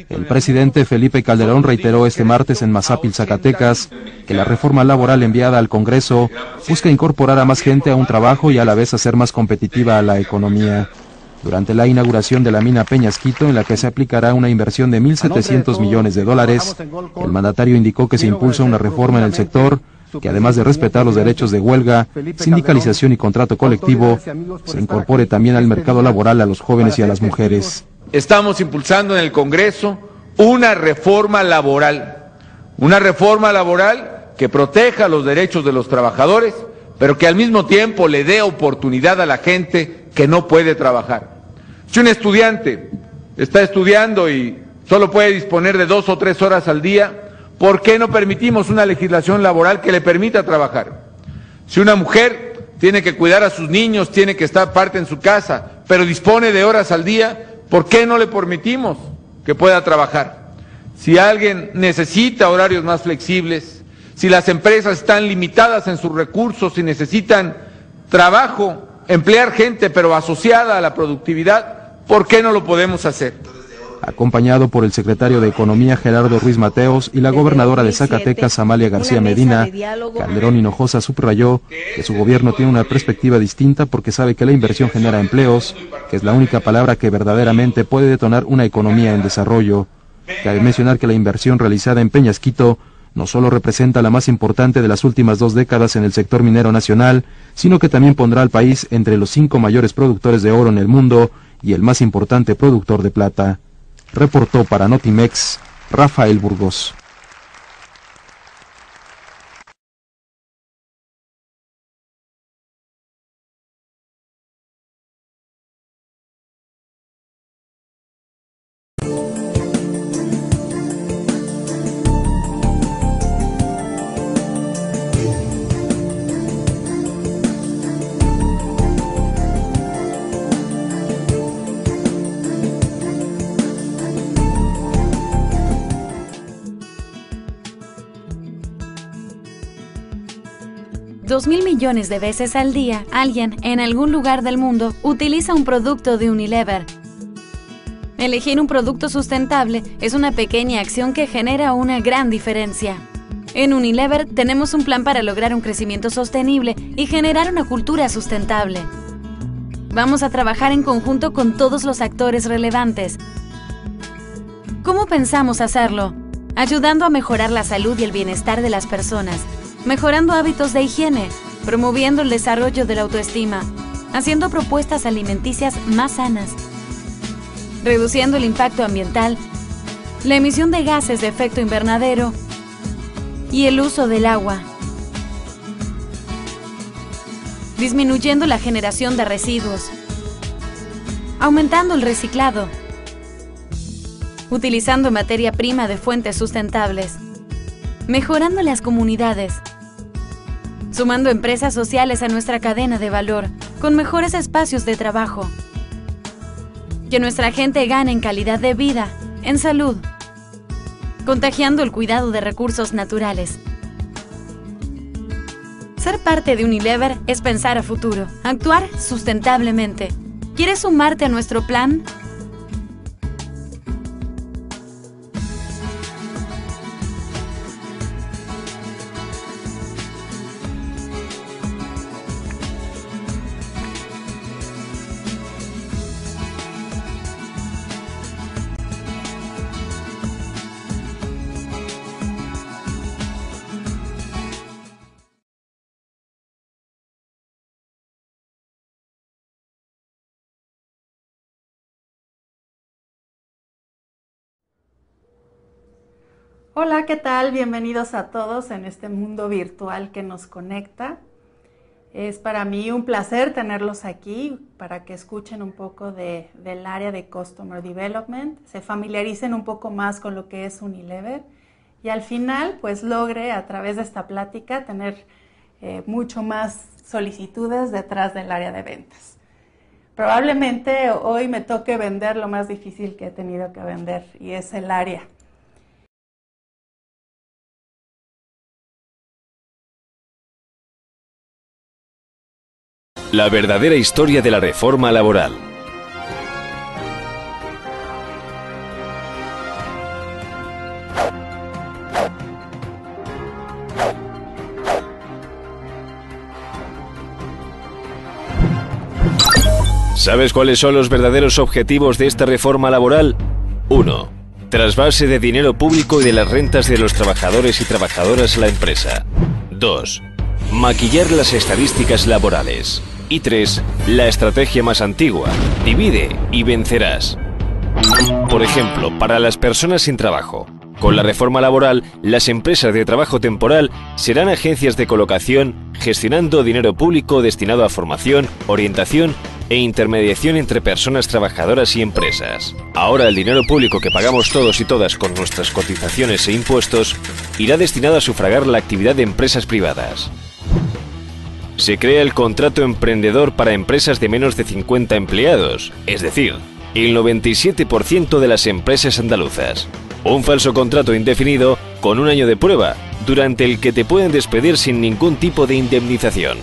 El presidente Felipe Calderón reiteró este martes en Mazapil, Zacatecas, que la reforma laboral enviada al Congreso busca incorporar a más gente a un trabajo y a la vez hacer más competitiva a la economía. Durante la inauguración de la mina Peñasquito, en la que se aplicará una inversión de $1.700 millones, el mandatario indicó que se impulsa una reforma en el sector que, además de respetar los derechos de huelga, sindicalización y contrato colectivo, se incorpore también al mercado laboral a los jóvenes y a las mujeres. Estamos impulsando en el Congreso una reforma laboral que proteja los derechos de los trabajadores, pero que al mismo tiempo le dé oportunidad a la gente que no puede trabajar. Si un estudiante está estudiando y solo puede disponer de 2 o 3 horas al día, ¿por qué no permitimos una legislación laboral que le permita trabajar? Si una mujer tiene que cuidar a sus niños, tiene que estar parte en su casa, pero dispone de horas al día, ¿por qué no le permitimos que pueda trabajar? Si alguien necesita horarios más flexibles, si las empresas están limitadas en sus recursos y necesitan trabajo, emplear gente pero asociada a la productividad, ¿por qué no lo podemos hacer? Acompañado por el secretario de Economía Gerardo Ruiz Mateos y la gobernadora de Zacatecas Amalia García Medina, Calderón Hinojosa subrayó que su gobierno tiene una perspectiva distinta porque sabe que la inversión genera empleos, que es la única palabra que verdaderamente puede detonar una economía en desarrollo. Cabe mencionar que la inversión realizada en Peñasquito no solo representa la más importante de las últimas 2 décadas en el sector minero nacional, sino que también pondrá al país entre los 5 mayores productores de oro en el mundo y el más importante productor de plata. Reportó para Notimex, Rafael Burgos. $2.000 millones de veces al día, alguien en algún lugar del mundo utiliza un producto de Unilever. Elegir un producto sustentable es una pequeña acción que genera una gran diferencia. En Unilever tenemos un plan para lograr un crecimiento sostenible y generar una cultura sustentable. Vamos a trabajar en conjunto con todos los actores relevantes. ¿Cómo pensamos hacerlo? Ayudando a mejorar la salud y el bienestar de las personas, mejorando hábitos de higiene, promoviendo el desarrollo de la autoestima, haciendo propuestas alimenticias más sanas, reduciendo el impacto ambiental, la emisión de gases de efecto invernadero y el uso del agua, disminuyendo la generación de residuos, aumentando el reciclado, utilizando materia prima de fuentes sustentables, mejorando las comunidades, sumando empresas sociales a nuestra cadena de valor, con mejores espacios de trabajo. Que nuestra gente gane en calidad de vida, en salud, contagiando el cuidado de recursos naturales. Ser parte de Unilever es pensar a futuro, actuar sustentablemente. ¿Quieres sumarte a nuestro plan? Hola, ¿qué tal? Bienvenidos a todos en este mundo virtual que nos conecta. Es para mí un placer tenerlos aquí para que escuchen un poco del área de Customer Development, se familiaricen un poco más con lo que es Unilever y al final pues logre a través de esta plática tener mucho más solicitudes detrás del área de ventas. Probablemente hoy me toque vender lo más difícil que he tenido que vender y es el área La verdadera historia de la reforma laboral. ¿Sabes cuáles son los verdaderos objetivos de esta reforma laboral? 1. Trasvase de dinero público y de las rentas de los trabajadores y trabajadoras a la empresa. 2. Maquillar las estadísticas laborales. Y 3. La estrategia más antigua. Divide y vencerás. Por ejemplo, para las personas sin trabajo. Con la reforma laboral, las empresas de trabajo temporal serán agencias de colocación gestionando dinero público destinado a formación, orientación e intermediación entre personas trabajadoras y empresas. Ahora el dinero público que pagamos todos y todas con nuestras cotizaciones e impuestos irá destinado a sufragar la actividad de empresas privadas. Se crea el contrato emprendedor para empresas de menos de 50 empleados, es decir, el 97% de las empresas andaluzas. Un falso contrato indefinido con un año de prueba, durante el que te pueden despedir sin ningún tipo de indemnización.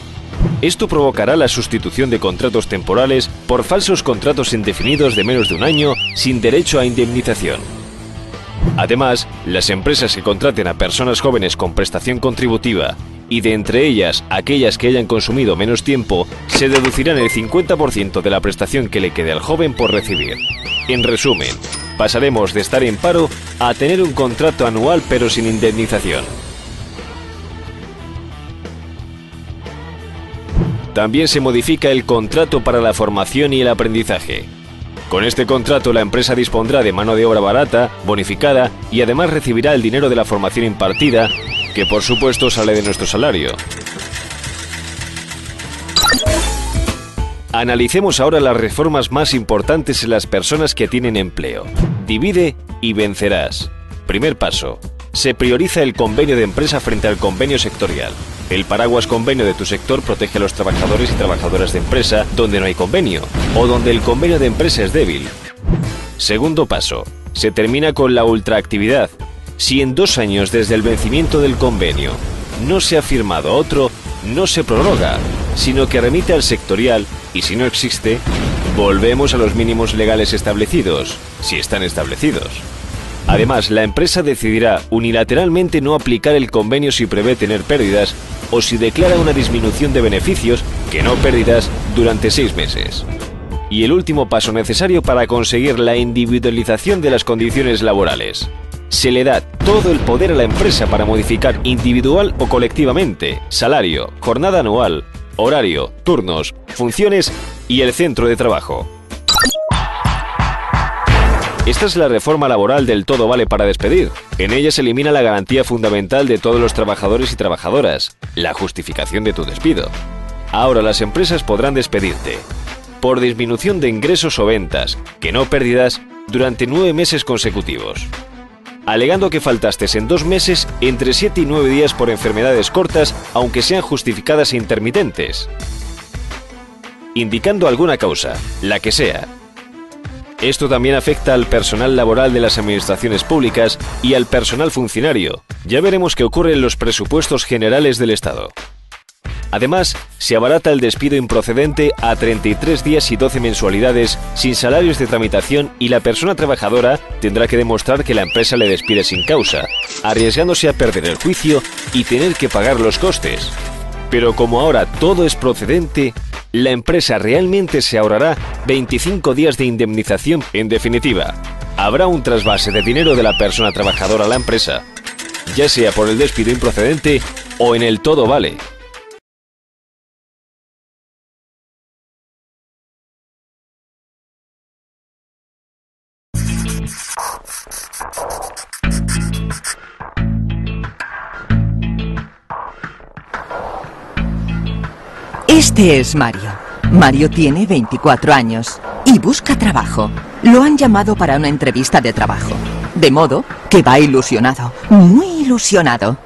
Esto provocará la sustitución de contratos temporales por falsos contratos indefinidos de menos de un año sin derecho a indemnización. Además, las empresas que contraten a personas jóvenes con prestación contributiva y de entre ellas aquellas que hayan consumido menos tiempo, se deducirán el 50% de la prestación que le quede al joven por recibir. En resumen, pasaremos de estar en paro a tener un contrato anual pero sin indemnización. También se modifica el contrato para la formación y el aprendizaje. Con este contrato la empresa dispondrá de mano de obra barata, bonificada y además recibirá el dinero de la formación impartida, que por supuesto sale de nuestro salario. Analicemos ahora las reformas más importantes en las personas que tienen empleo. Divide y vencerás. Primer paso. Se prioriza el convenio de empresa frente al convenio sectorial. El paraguas convenio de tu sector protege a los trabajadores y trabajadoras de empresa donde no hay convenio o donde el convenio de empresa es débil. Segundo paso. Se termina con la ultraactividad. Si en 2 años desde el vencimiento del convenio no se ha firmado otro, no se prorroga, sino que remite al sectorial y si no existe, volvemos a los mínimos legales establecidos, si están establecidos. Además, la empresa decidirá unilateralmente no aplicar el convenio si prevé tener pérdidas o si declara una disminución de beneficios, que no pérdidas, durante 6 meses. Y el último paso necesario para conseguir la individualización de las condiciones laborales. Se le da todo el poder a la empresa para modificar individual o colectivamente salario, jornada anual, horario, turnos, funciones y el centro de trabajo. Esta es la reforma laboral del todo vale para despedir. En ella se elimina la garantía fundamental de todos los trabajadores y trabajadoras, la justificación de tu despido. Ahora las empresas podrán despedirte por disminución de ingresos o ventas, que no pérdidas, durante 9 meses consecutivos, alegando que faltaste en 2 meses entre 7 y 9 días por enfermedades cortas, aunque sean justificadas e intermitentes, indicando alguna causa, la que sea. Esto también afecta al personal laboral de las administraciones públicas y al personal funcionario. Ya veremos qué ocurre en los presupuestos generales del Estado. Además, se abarata el despido improcedente a 33 días y 12 mensualidades sin salarios de tramitación y la persona trabajadora tendrá que demostrar que la empresa le despide sin causa, arriesgándose a perder el juicio y tener que pagar los costes. Pero como ahora todo es procedente, la empresa realmente se ahorrará 25 días de indemnización. En definitiva, habrá un trasvase de dinero de la persona trabajadora a la empresa, ya sea por el despido improcedente o en el todo vale. Este es Mario. Mario tiene 24 años y busca trabajo. Lo han llamado para una entrevista de trabajo, de modo que va ilusionado, muy ilusionado.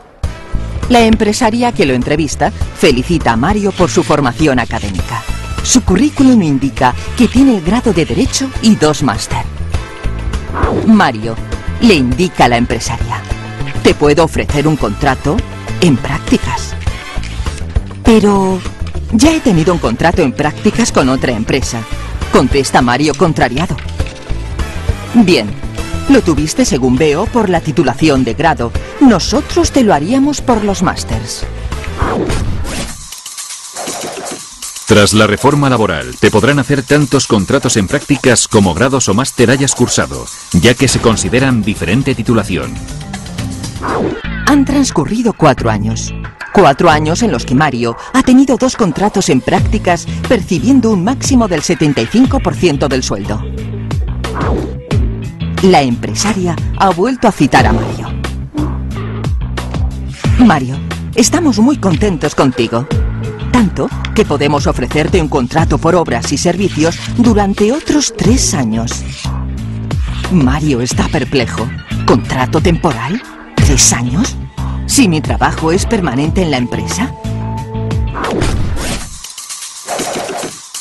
La empresaria que lo entrevista felicita a Mario por su formación académica. Su currículum indica que tiene el grado de Derecho y 2 máster. Mario le indica a la empresaria: te puedo ofrecer un contrato en prácticas. Pero Ya he tenido un contrato en prácticas con otra empresa, contesta Mario contrariado. Bien, lo tuviste, según veo, por la titulación de grado. Nosotros te lo haríamos por los másters. Tras la reforma laboral, te podrán hacer tantos contratos en prácticas como grados o máster hayas cursado, ya que se consideran diferente titulación. Han transcurrido 4 años. 4 años en los que Mario ha tenido 2 contratos en prácticas, percibiendo un máximo del 75% del sueldo. La empresaria ha vuelto a citar a Mario. Mario, estamos muy contentos contigo. Tanto que podemos ofrecerte un contrato por obras y servicios durante otros 3 años. Mario está perplejo. ¿Contrato temporal? ¿3 años? ¿Si mi trabajo es permanente en la empresa?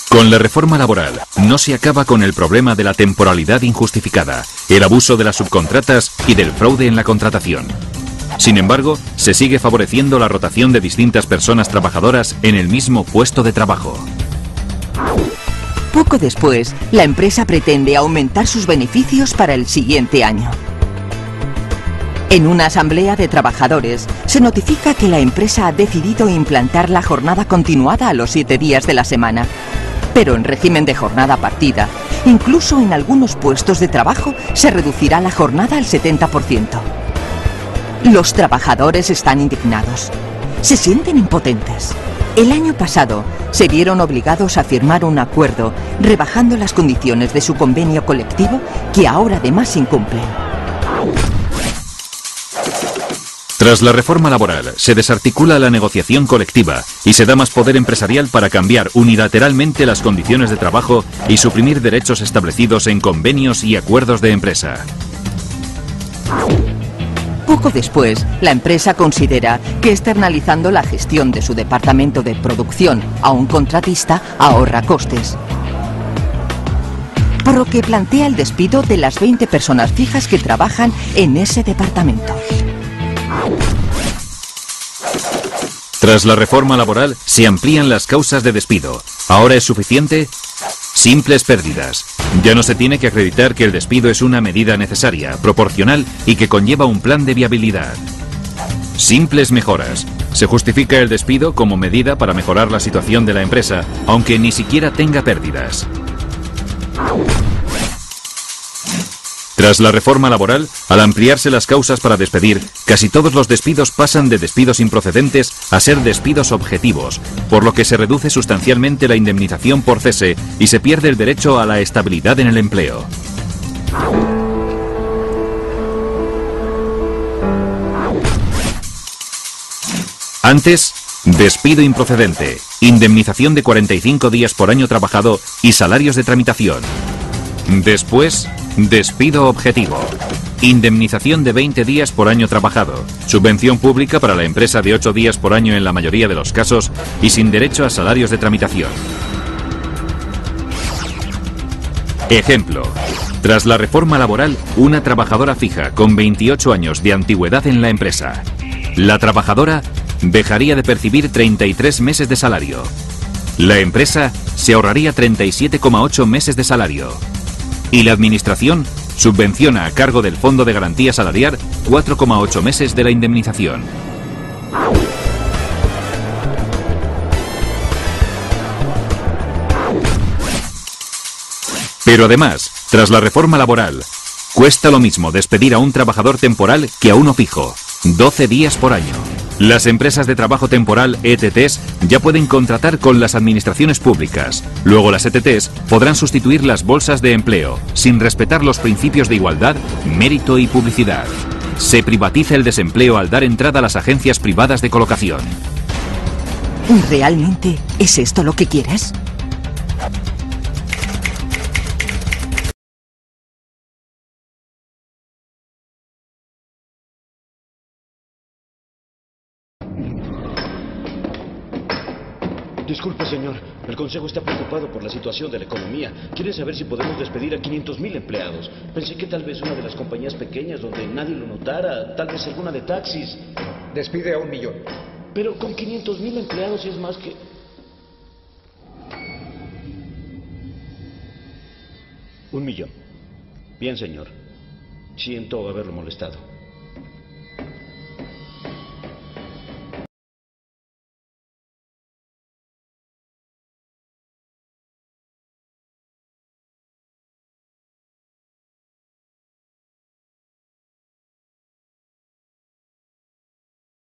Con la reforma laboral, no se acaba con el problema de la temporalidad injustificada, el abuso de las subcontratas y del fraude en la contratación. Sin embargo, se sigue favoreciendo la rotación de distintas personas trabajadoras en el mismo puesto de trabajo. Poco después, la empresa pretende aumentar sus beneficios para el siguiente año. En una asamblea de trabajadores, se notifica que la empresa ha decidido implantar la jornada continuada a los 7 días de la semana, pero en régimen de jornada partida. Incluso en algunos puestos de trabajo se reducirá la jornada al 70%. Los trabajadores están indignados. Se sienten impotentes. El año pasado se vieron obligados a firmar un acuerdo rebajando las condiciones de su convenio colectivo que ahora además incumplen. Tras la reforma laboral, se desarticula la negociación colectiva y se da más poder empresarial para cambiar unilateralmente las condiciones de trabajo y suprimir derechos establecidos en convenios y acuerdos de empresa. Poco después, la empresa considera que externalizando la gestión de su departamento de producción a un contratista ahorra costes, por lo que plantea el despido de las 20 personas fijas que trabajan en ese departamento. Tras la reforma laboral, se amplían las causas de despido. ¿Ahora es suficiente? Simples pérdidas. Ya no se tiene que acreditar que el despido es una medida necesaria, proporcional y que conlleva un plan de viabilidad. Simples mejoras. Se justifica el despido como medida para mejorar la situación de la empresa, aunque ni siquiera tenga pérdidas. Tras la reforma laboral, al ampliarse las causas para despedir, casi todos los despidos pasan de despidos improcedentes a ser despidos objetivos, por lo que se reduce sustancialmente la indemnización por cese y se pierde el derecho a la estabilidad en el empleo. Antes, despido improcedente, indemnización de 45 días por año trabajado y salarios de tramitación. Después, despido objetivo, indemnización de 20 días por año trabajado, subvención pública para la empresa de 8 días por año en la mayoría de los casos y sin derecho a salarios de tramitación. Ejemplo, tras la reforma laboral, una trabajadora fija con 28 años de antigüedad en la empresa. La trabajadora dejaría de percibir 33 meses de salario. La empresa se ahorraría 37,8 meses de salario. Y la administración subvenciona a cargo del Fondo de Garantía Salarial 4,8 meses de la indemnización. Pero además, tras la reforma laboral, cuesta lo mismo despedir a un trabajador temporal que a uno fijo, 12 días por año. Las empresas de trabajo temporal, ETTs, ya pueden contratar con las administraciones públicas. Luego las ETTs podrán sustituir las bolsas de empleo, sin respetar los principios de igualdad, mérito y publicidad. Se privatiza el desempleo al dar entrada a las agencias privadas de colocación. ¿Realmente es esto lo que quieres? Disculpe, señor. El Consejo está preocupado por la situación de la economía. Quiere saber si podemos despedir a 500,000 empleados. Pensé que tal vez una de las compañías pequeñas donde nadie lo notara, tal vez alguna de taxis. Despide a 1 millón. Pero con 500,000 empleados es más que... 1 millón. Bien, señor. Siento haberlo molestado.